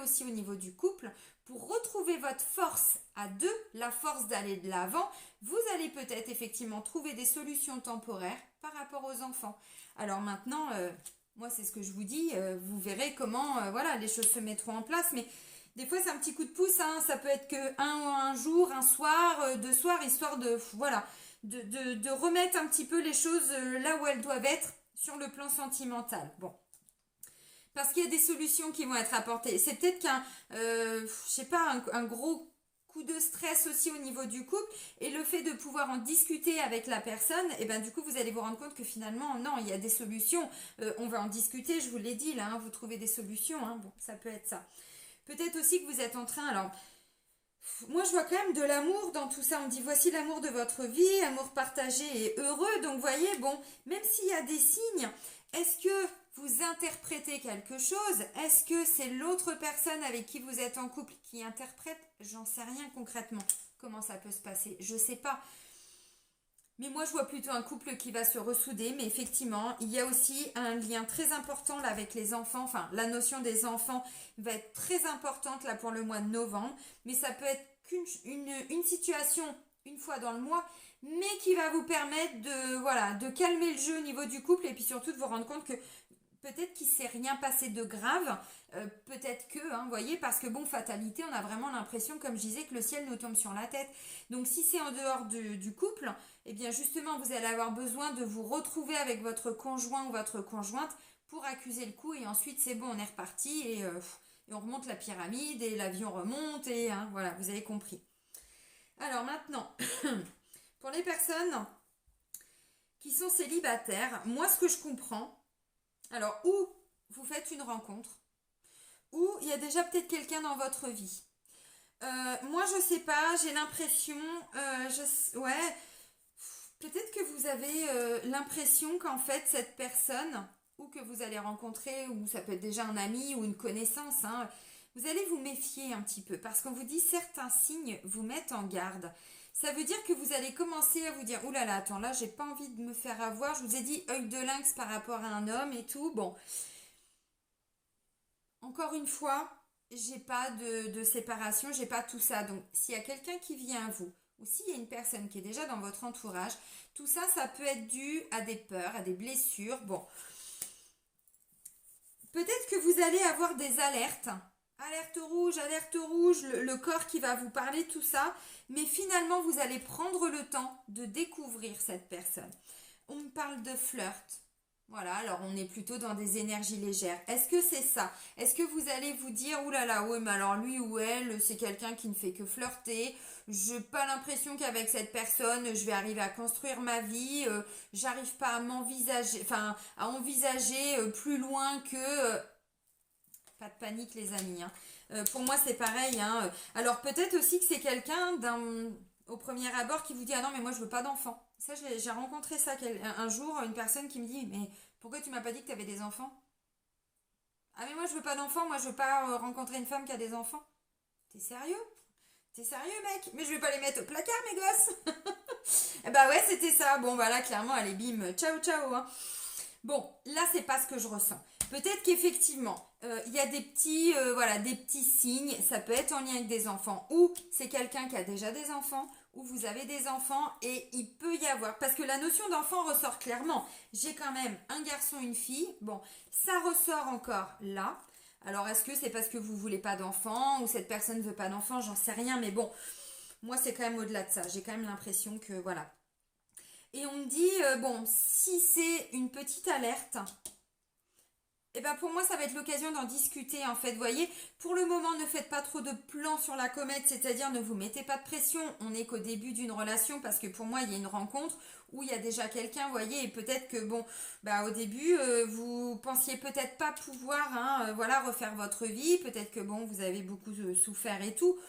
aussi au niveau du couple, pour retrouver votre force à deux, la force d'aller de l'avant. Vous allez peut-être effectivement trouver des solutions temporaires par rapport aux enfants. Alors maintenant, moi c'est ce que je vous dis, vous verrez comment voilà les choses se mettront en place, mais des fois, c'est un petit coup de pouce, hein. Ça peut être que un jour, un soir, 2 soirs, histoire de, voilà, de remettre un petit peu les choses là où elles doivent être sur le plan sentimental. Bon. Parce qu'il y a des solutions qui vont être apportées. C'est peut-être je sais pas, un gros coup de stress aussi au niveau du couple et le fait de pouvoir en discuter avec la personne, et ben du coup vous allez vous rendre compte que finalement non, il y a des solutions. On va en discuter, je vous l'ai dit là, hein, vous trouvez des solutions, hein. Bon, ça peut être ça. Peut-être aussi que vous êtes en train, alors, moi je vois quand même de l'amour dans tout ça. On me dit voici l'amour de votre vie, amour partagé et heureux. Donc vous voyez, bon, même s'il y a des signes, est-ce que vous interprétez quelque chose? Est-ce que c'est l'autre personne avec qui vous êtes en couple qui interprète? J'en sais rien concrètement. Comment ça peut se passer? Je sais pas. Mais moi, je vois plutôt un couple qui va se ressouder. Mais effectivement, il y a aussi un lien très important là avec les enfants. Enfin, la notion des enfants va être très importante là pour le mois de novembre. Mais ça peut être une situation une fois dans le mois, mais qui va vous permettre de, voilà, de calmer le jeu au niveau du couple et puis surtout de vous rendre compte que peut-être qu'il ne s'est rien passé de grave, peut-être que, hein, vous voyez, parce que bon, fatalité, on a vraiment l'impression, comme je disais, que le ciel nous tombe sur la tête. Donc si c'est en dehors du couple, eh bien justement, vous allez avoir besoin de vous retrouver avec votre conjoint ou votre conjointe pour accuser le coup et ensuite c'est bon, on est reparti et on remonte la pyramide et l'avion remonte et hein, voilà, vous avez compris. Alors maintenant, pour les personnes qui sont célibataires, moi ce que je comprends, alors ou vous faites une rencontre, ou il y a déjà peut-être quelqu'un dans votre vie. Moi je sais pas, j'ai l'impression, ouais, peut-être que vous avez l'impression qu'en fait cette personne, ou que vous allez rencontrer, ou ça peut être déjà un ami ou une connaissance, hein, vous allez vous méfier un petit peu parce qu'on vous dit certains signes vous mettent en garde. Ça veut dire que vous allez commencer à vous dire, oulala, là là, attends, là j'ai pas envie de me faire avoir, je vous ai dit œil de lynx par rapport à un homme et tout, bon. Encore une fois, j'ai pas de séparation, j'ai pas tout ça. Donc, s'il y a quelqu'un qui vient à vous, ou s'il y a une personne qui est déjà dans votre entourage, tout ça, ça peut être dû à des peurs, à des blessures. Bon, peut-être que vous allez avoir des alertes. Alerte rouge, le corps qui va vous parler, tout ça. Mais finalement, vous allez prendre le temps de découvrir cette personne. On me parle de flirt. Voilà, alors on est plutôt dans des énergies légères. Est-ce que c'est ça? Est-ce que vous allez vous dire, oulala, là là, ouais, mais alors lui ou elle, c'est quelqu'un qui ne fait que flirter. Je n'ai pas l'impression qu'avec cette personne, je vais arriver à construire ma vie. J'arrive pas à m'envisager, enfin, à envisager plus loin que. Pas de panique, les amis, hein. Pour moi, c'est pareil, hein. Alors peut-être aussi que c'est quelqu'un au premier abord qui vous dit ah non mais moi je veux pas d'enfants. Ça j'ai rencontré ça un jour, une personne qui me dit mais pourquoi tu m'as pas dit que tu avais des enfants? Ah mais moi je veux pas d'enfants, moi je veux pas rencontrer une femme qui a des enfants. T'es sérieux? T'es sérieux mec? Mais je vais pas les mettre au placard mes gosses. Bah ouais c'était ça. Bon voilà clairement allez bim ciao ciao hein. Bon, là, c'est pas ce que je ressens. Peut-être qu'effectivement, il y a voilà, des petits signes. Ça peut être en lien avec des enfants ou c'est quelqu'un qui a déjà des enfants ou vous avez des enfants et il peut y avoir. Parce que la notion d'enfant ressort clairement. J'ai quand même un garçon, une fille. Bon, ça ressort encore là. Alors, est-ce que c'est parce que vous voulez pas d'enfant ou cette personne ne veut pas d'enfant? J'en sais rien. Mais bon, moi, c'est quand même au-delà de ça. J'ai quand même l'impression que, voilà, et on me dit, bon, si c'est une petite alerte, et ben pour moi, ça va être l'occasion d'en discuter, en fait. Vous voyez, pour le moment, ne faites pas trop de plans sur la comète, c'est-à-dire ne vous mettez pas de pression. On n'est qu'au début d'une relation, parce que pour moi, il y a une rencontre où il y a déjà quelqu'un, vous voyez, et peut-être que, bon, bah, au début, vous pensiez peut-être pas pouvoir, hein, voilà, refaire votre vie. Peut-être que, bon, vous avez beaucoup souffert et tout.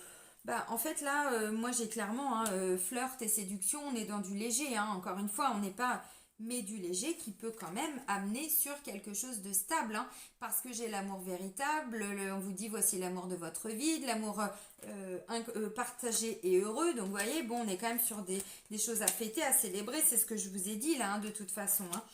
Bah, en fait, là, moi, j'ai clairement, hein, flirt et séduction, on est dans du léger, hein, encore une fois, on n'est pas, mais du léger qui peut quand même amener sur quelque chose de stable, hein, parce que j'ai l'amour véritable, on vous dit voici l'amour de votre vie, de l'amour partagé et heureux, donc vous voyez, bon, on est quand même sur des choses à fêter, à célébrer, c'est ce que je vous ai dit là, hein, de toute façon, hein.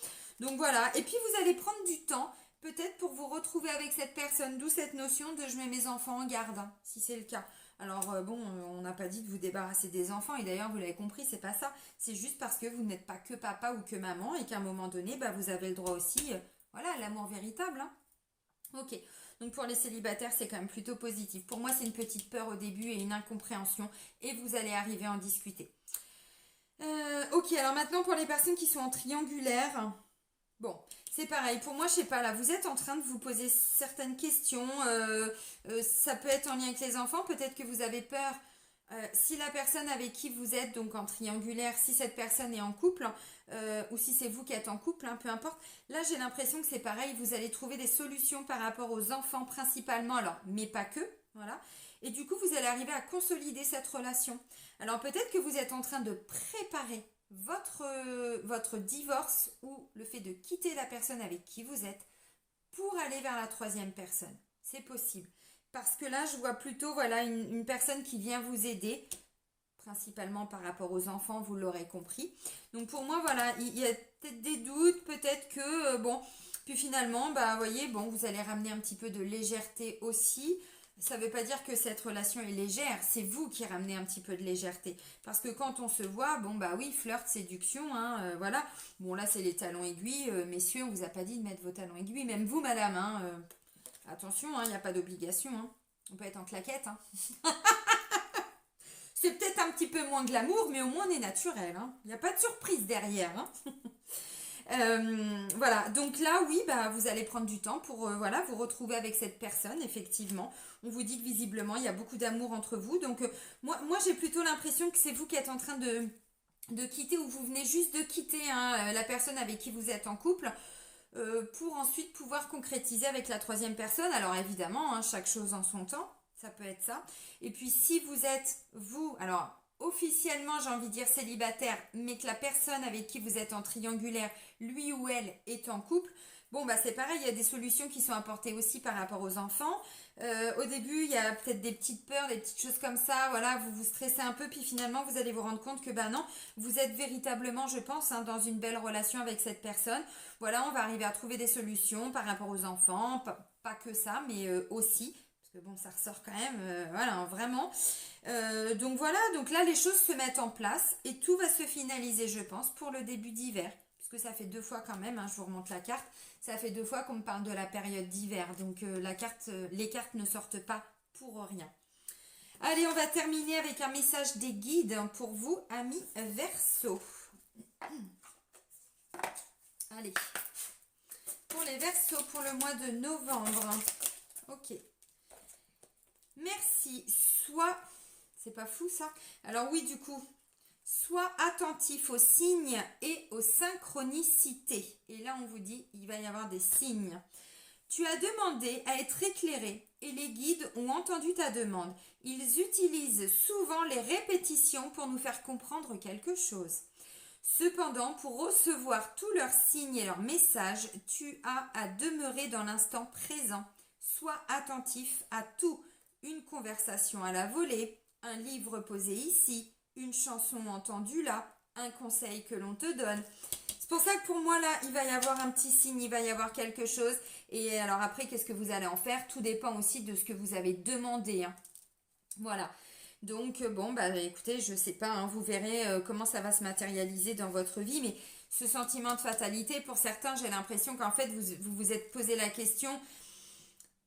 Donc voilà, et puis vous allez prendre du temps, peut-être pour vous retrouver avec cette personne, d'où cette notion de je mets mes enfants en garde, hein, si c'est le cas. Alors bon, on n'a pas dit de vous débarrasser des enfants et d'ailleurs vous l'avez compris, c'est pas ça. C'est juste parce que vous n'êtes pas que papa ou que maman et qu'à un moment donné, bah, vous avez le droit aussi, voilà, à l'amour véritable, hein. Ok, donc pour les célibataires, c'est quand même plutôt positif. Pour moi, c'est une petite peur au début et une incompréhension et vous allez arriver à en discuter. Ok, alors maintenant pour les personnes qui sont en triangulaire. Bon, c'est pareil. Pour moi, je sais pas, là, vous êtes en train de vous poser certaines questions. Ça peut être en lien avec les enfants. Peut-être que vous avez peur. Si la personne avec qui vous êtes, donc en triangulaire, si cette personne est en couple, ou si c'est vous qui êtes en couple, hein, peu importe. Là, j'ai l'impression que c'est pareil. Vous allez trouver des solutions par rapport aux enfants principalement. Alors, mais pas que. Voilà. Et du coup, vous allez arriver à consolider cette relation. Alors, peut-être que vous êtes en train de préparer votre divorce ou le fait de quitter la personne avec qui vous êtes pour aller vers la troisième personne. C'est possible. Parce que là, je vois plutôt voilà, une personne qui vient vous aider, principalement par rapport aux enfants, vous l'aurez compris. Donc pour moi, voilà, il y a peut-être des doutes, peut-être que, bon, puis finalement, bah, voyez, bon, vous allez ramener un petit peu de légèreté aussi. Ça ne veut pas dire que cette relation est légère, c'est vous qui ramenez un petit peu de légèreté. Parce que quand on se voit, bon bah oui, flirt, séduction, hein, voilà. Bon là c'est les talons aiguilles, messieurs, on vous a pas dit de mettre vos talons aiguilles, même vous madame, hein, attention, il n'y a pas d'obligation, hein. On peut être en claquette, hein. C'est peut-être un petit peu moins glamour, mais au moins on est naturel, hein. Il n'y a pas de surprise derrière, hein. Voilà, donc là, oui, bah, vous allez prendre du temps pour voilà, vous retrouver avec cette personne, effectivement. On vous dit que visiblement, il y a beaucoup d'amour entre vous. Donc, moi j'ai plutôt l'impression que c'est vous qui êtes en train de quitter ou vous venez juste de quitter hein, la personne avec qui vous êtes en couple pour ensuite pouvoir concrétiser avec la troisième personne. Alors, évidemment, hein, chaque chose en son temps, ça peut être ça. Et puis, si vous êtes, vous, alors officiellement, j'ai envie de dire célibataire, mais que la personne avec qui vous êtes en triangulaire, lui ou elle, est en couple, bon, bah c'est pareil, il y a des solutions qui sont apportées aussi par rapport aux enfants. Au début, il y a peut-être des petites peurs, des petites choses comme ça, voilà, vous vous stressez un peu, puis finalement, vous allez vous rendre compte que, bah non, vous êtes véritablement, je pense, hein, dans une belle relation avec cette personne. Voilà, on va arriver à trouver des solutions par rapport aux enfants, pas que ça, mais aussi. Parce que bon, ça ressort quand même, voilà, vraiment. Donc voilà, donc là les choses se mettent en place et tout va se finaliser, je pense, pour le début d'hiver. Puisque ça fait 2 fois quand même, hein, je vous remonte la carte, ça fait 2 fois qu'on me parle de la période d'hiver. Donc les cartes ne sortent pas pour rien. Allez, on va terminer avec un message des guides pour vous, amis Verseau. Allez, pour les Verseaux pour le mois de novembre. Ok. Merci. C'est pas fou ça? Alors oui, du coup, sois attentif aux signes et aux synchronicités. Et là, on vous dit, il va y avoir des signes. Tu as demandé à être éclairé et les guides ont entendu ta demande. Ils utilisent souvent les répétitions pour nous faire comprendre quelque chose. Cependant, pour recevoir tous leurs signes et leurs messages, tu as à demeurer dans l'instant présent. Sois attentif à tout. Une conversation à la volée, un livre posé ici, une chanson entendue là, un conseil que l'on te donne. C'est pour ça que pour moi là, il va y avoir un petit signe, il va y avoir quelque chose. Et alors après, qu'est-ce que vous allez en faire? Tout dépend aussi de ce que vous avez demandé, hein. Voilà. Donc bon, bah écoutez, je sais pas, hein, vous verrez comment ça va se matérialiser dans votre vie, mais ce sentiment de fatalité, pour certains, j'ai l'impression qu'en fait, vous vous êtes posé la question.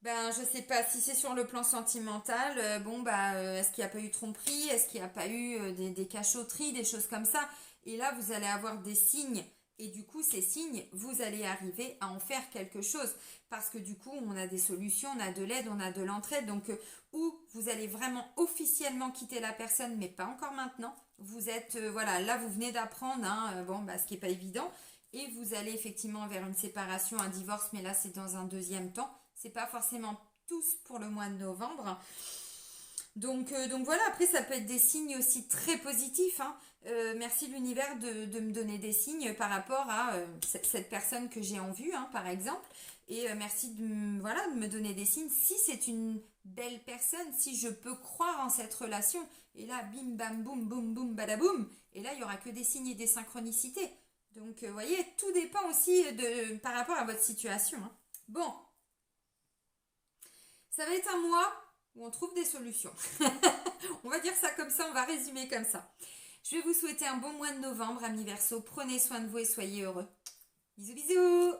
Ben, je sais pas si c'est sur le plan sentimental, bon, bah, est-ce qu'il n'y a pas eu tromperie, est-ce qu'il n'y a pas eu des cachotteries, des choses comme ça. Et là, vous allez avoir des signes. Et du coup, ces signes, vous allez arriver à en faire quelque chose. Parce que du coup, on a des solutions, on a de l'aide, on a de l'entraide. Donc, ou vous allez vraiment officiellement quitter la personne, mais pas encore maintenant. Vous êtes, voilà, là, vous venez d'apprendre, hein, bon, bah, ce qui n'est pas évident. Et vous allez effectivement vers une séparation, un divorce, mais là, c'est dans un deuxième temps. C'est pas forcément tous pour le mois de novembre. Donc voilà, après ça peut être des signes aussi très positifs, hein. Merci l'univers de me donner des signes par rapport à cette personne que j'ai en vue, hein, par exemple. Et merci voilà, de me donner des signes si c'est une belle personne, si je peux croire en cette relation. Et là, bim, bam, boum, boum, boum, badaboum. Et là, il n'y aura que des signes et des synchronicités. Donc, vous voyez, tout dépend aussi par rapport à votre situation, hein. Bon. Ça va être un mois où on trouve des solutions. On va dire ça comme ça, on va résumer comme ça. Je vais vous souhaiter un bon mois de novembre, amis Verseaux. Prenez soin de vous et soyez heureux. Bisous, bisous!